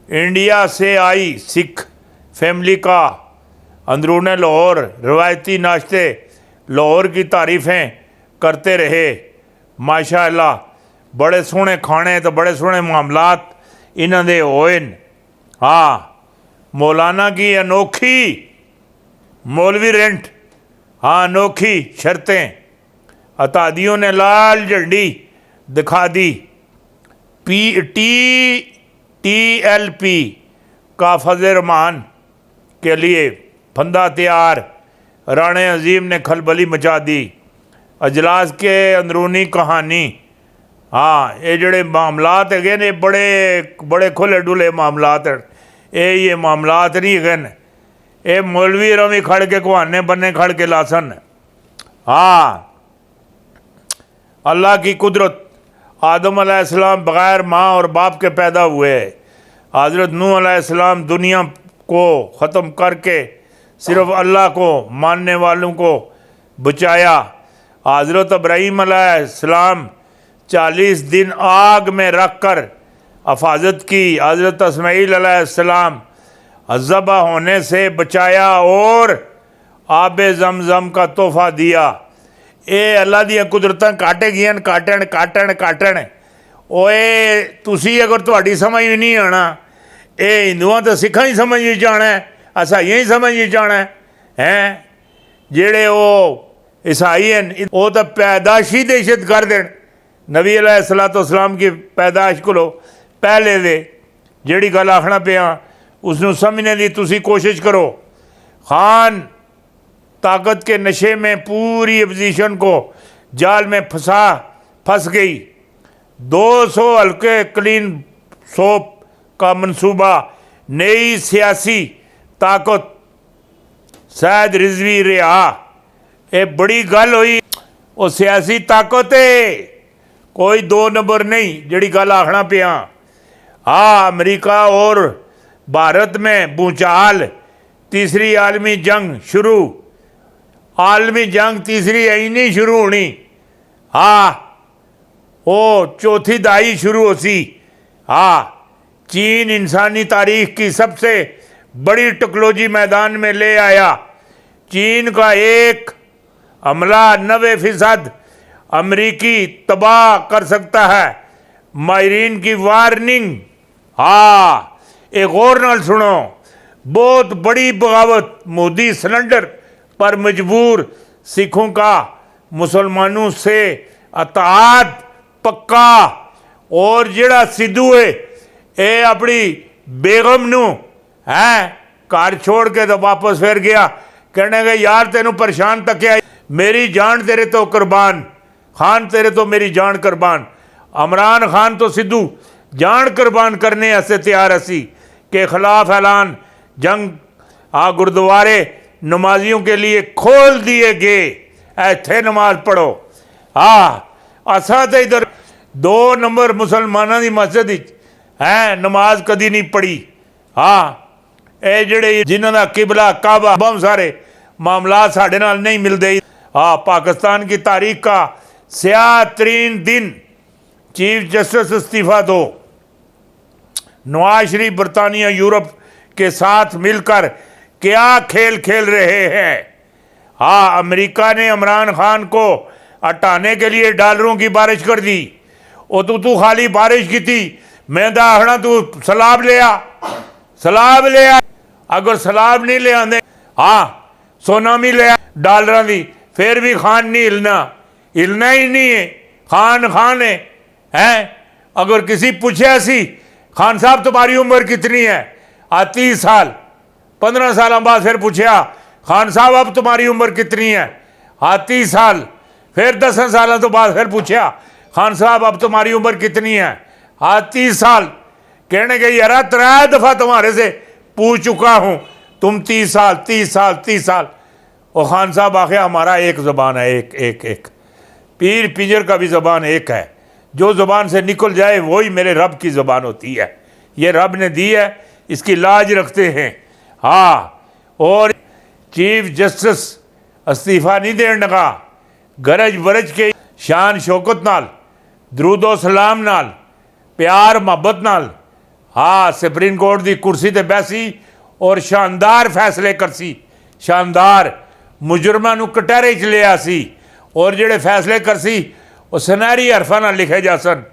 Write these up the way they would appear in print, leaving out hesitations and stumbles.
India से आई Sikh family का अंदरून लाहौर रवायती नाश्ते लाहौर की तारीफ़ें करते रहे। माशाअल्लाह बड़े सोहने खाने तो बड़े सोहने मामलात इन्हां दे होए न। हाँ, मौलाना की अनोखी मौलवी रेंट, हाँ अनोखी शर्तें, अतादियों ने लाल झंडी दिखा दी। TLP का फजल रहमान के लिए फंदा तैयार, राणे अजीम ने खलबली मचा दी। अजलास के अंदरूनी कहानी, हाँ ये जड़े मामलात है ने बड़े बड़े खुले डुले मामलात हैं। ये मामलात नहीं है, ये मौलवी रवि खड़ के कुहाने बन्ने खड़ के लासन। हाँ, अल्लाह की कुदरत, आदम अलैहिस्सलाम बग़ैर माँ और बाप के पैदा हुए। हज़रत नूह अलैहिस्सलाम दुनिया को ख़त्म करके सिर्फ़ अल्लाह को मानने वालों को बचाया। हज़रत इब्राहीम अलैहिस्सलाम 40 दिन आग में रख कर हिफाजत की। हज़रत इस्माईल अलैहिस्सलाम ज़बह होने से बचाया और आब ज़मज़म का तोहफ़ा दिया। ये अल्लाह दी कुदरतां काटे गईयां काटण काटण काटण। ओए तुसी अगर तुहाडी समझ भी नहीं आना, ये हिंदुआं तो सिखां ही समझ भी जाना है, ईसाइयां ही समझ भी जाना है। जेड़े वो ईसाई हैं वो तो पैदाशी दहशत कर देन। नबी अलैहिस्सलाम की पैदाश को पहले दे जेड़ी गल आखना पिया उसनू समझने की तुसी कोशिश करो। खान ताकत के नशे में पूरी अपोजिशन को जाल में फंस गई। 200 हल्के क्लीन सोप का मंसूबा, नई सियासी ताकत, सैयद रिजवी रिहा, ये बड़ी गल हुई। वो सियासी ताकत है, कोई 2 नंबर नहीं जड़ी गल आखना पिया। हाँ, अमेरिका और भारत में भूचाल, तीसरी आलमी जंग शुरू। आलमी जंग तीसरी आई नहीं शुरू होनी, हाँ वो चौथी दाई शुरू होसी। हाँ, चीन इंसानी तारीख की सबसे बड़ी टेक्नोलॉजी मैदान में ले आया। चीन का एक हमला 90% अमरीकी तबाह कर सकता है। माहिरीन की वार्निंग। हाँ, एक और नाल सुनो, बहुत बड़ी बगावत, मोदी सिलेंडर पर मजबूर, सिखों का मुसलमानों से अताद पक्का। और जेड़ा सिद्धू है ये अपनी बेगम नू है घर छोड़ के तो वापस फिर गया, कहने गए यार तेनू परेशान तकिया, मेरी जान तेरे तो कुर्बान, खान तेरे तो मेरी जान कुर्बान। इमरान खान तो सिद्धू जान कुर्बान करने ऐसे तैयार असी के खिलाफ ऐलान जंग। गुरुद्वारे नमाजियों के लिए खोल दिए गए, ऐथे नमाज पढ़ो। हाँ, असा तो इधर 2 नंबर मुसलमानों की मस्जिद है नमाज कदी नहीं पढ़ी। हाँ, ये जड़े जिन्हों का किबला काबा बहुत सारे मामला साढ़े नाल नहीं मिलते। हाँ, पाकिस्तान की तारीख का स्याह तरीन दिन, चीफ जस्टिस इस्तीफा दो। नवाज शरीफ बरतानिया यूरोप के साथ मिलकर क्या खेल खेल रहे हैं। हाँ, अमेरिका ने इमरान खान को हटाने के लिए डॉलरों की बारिश कर दी। वो तू खाली बारिश की थी, मैं आखना तू सलाब ले आ, सलाब ले आ। अगर सलाब नहीं ले आते, हाँ सोनामी ले आ डॉलर की, फिर भी खान नहीं हिलना, हिलना ही नहीं है। खान खान है। अगर किसी पूछे सी खान साहब तुम्हारी उम्र कितनी है, 30 साल, 15 साल बाद फिर पूछा खान साहब अब तुम्हारी उम्र कितनी है, 30 साल, फिर 10 साल तो बाद फिर पूछा खान साहब अब तुम्हारी उम्र कितनी है, 30 साल। कहने के यार 3 दफ़ा तुम्हारे से पूछ चुका हूँ, तुम 30 साल 30 साल 30 साल। और खान साहब आखे हमारा एक ज़बान है, एक पीर पिंजर का भी ज़बान एक है, जो ज़बान से निकल जाए वही मेरे रब की ज़बान होती है। ये रब ने दी है, इसकी लाज रखते हैं। हाँ, और चीफ जस्टिस इस्तीफा नहीं देने का, गरज बरज के शान शौकत नाल, दरूदो सलाम नाल, प्यार मोहब्बत नाल, हाँ सुप्रीम कोर्ट की कुर्सी ते बैसी और शानदार फैसले करसी, शानदार मुजरमां नूं कटहरे च लिया सी और जिहड़े फैसले करसी वो सुनहरी हरफां नाल लिखे जा सन।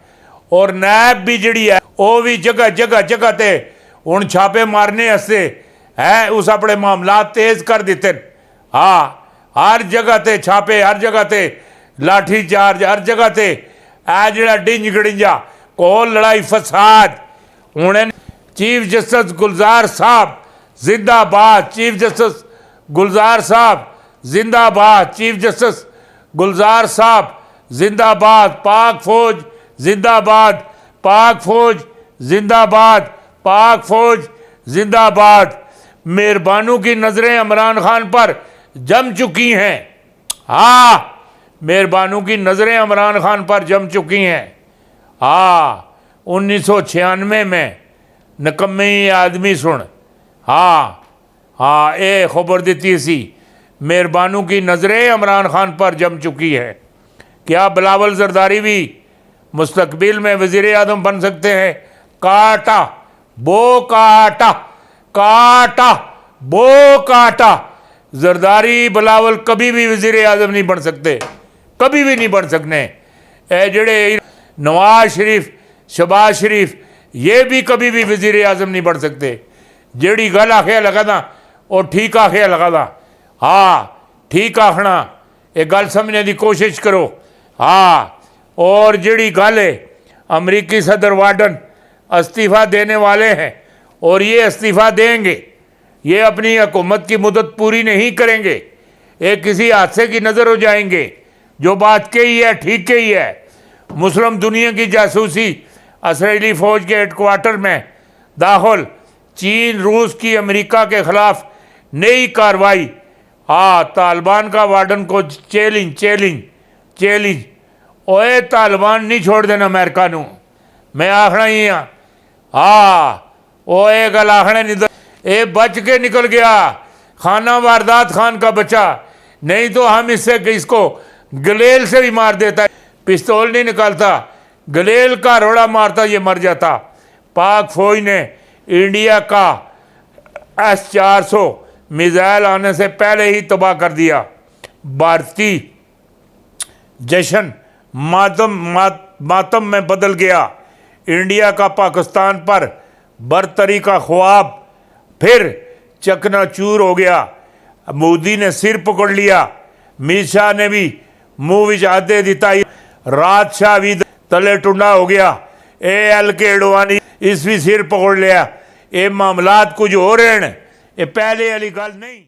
और नैब भी जिहड़ी है वो भी जगह जगह जगह ते हुण छापे मारने वास्ते है उस अपने मामला तेज कर दिते। हाँ हर जगह ते छापे, हर जगह ते लाठी चार्ज, हर जगह ते ए जिहड़ा डिंज गड़िंजा कोल लड़ाई फसाद। हुण चीफ जस्टिस गुलजार साहब जिंदाबाद, चीफ जस्टिस गुलजार साहब जिंदाबाद, चीफ जस्टिस गुलजार साहब जिंदाबाद, पाक फौज जिंदाबाद, पाक फौज जिंदाबाद, पाक फौज जिंदाबाद। मेहरबानों की नज़रें इमरान खान पर जम चुकी हैं। हाँ मेहरबानों की नज़रें इमरान खान पर जम चुकी हैं। हाँ 1996 में नकम्मे आदमी सुन। हाँ हाँ ये खबर दी सी, मेहरबानों की नज़रें इमरान खान पर जम चुकी है। क्या बिलावल जरदारी भी मुस्तकबिल में वज़ीर आज़म बन सकते हैं? काटा बो काटा, काटा बो काटा। जरदारी बिलावल कभी भी वज़ीर आज़म नहीं बन सकते, कभी भी नहीं बन सकने। ए जड़े नवाज शरीफ, शहबाज शरीफ ये भी कभी भी वज़ीर आज़म नहीं बन सकते। जेड़ी गल आखे लगा था और ठीक आखे लगा था। हाँ ठीक आखना, ये गल समझने की कोशिश करो। हाँ और जेड़ी गल है अमरीकी सदर वार्डन इस्तीफ़ा देने वाले हैं और ये इस्तीफ़ा देंगे, ये अपनी हुकूमत की मुद्दत पूरी नहीं करेंगे, ये किसी हादसे की नज़र हो जाएंगे। जो बात कही है ठीक कही है। मुस्लिम दुनिया की जासूसी इसराइली फ़ौज के हेडक्वार्टर में दाखिल, चीन रूस की अमेरिका के ख़िलाफ़ नई कार्रवाई। हाँ तालिबान का वार्डन को चैलेंज चैलेंज चैलेंज। ओए तालिबान नहीं छोड़ देना अमेरिका नूं, मैं आखना ही हाँ। हाँ ओए गल आखने नहीं, ये बच के निकल गया, खाना वारदात खान का बच्चा, नहीं तो हम इसको गलेल से भी मार देता। पिस्तौल नहीं निकालता, गलेल का रोड़ा मारता, ये मर जाता। पाक फौज ने इंडिया का S-400 मिसाइल आने से पहले ही तबाह कर दिया। भारतीय जश्न मातम में बदल गया। इंडिया का पाकिस्तान पर बरतरी का ख्वाब फिर चकनाचूर हो गया। मोदी ने सिर पकड़ लिया, मीर शाह ने भी मुँह विच आदे दिता, राज शाह भी तले टुंडा हो गया। AL के अडवाणी इस भी सिर पकड़ लिया। ये मामलात कुछ हो रहे हैं, ये पहले वाली गल नहीं।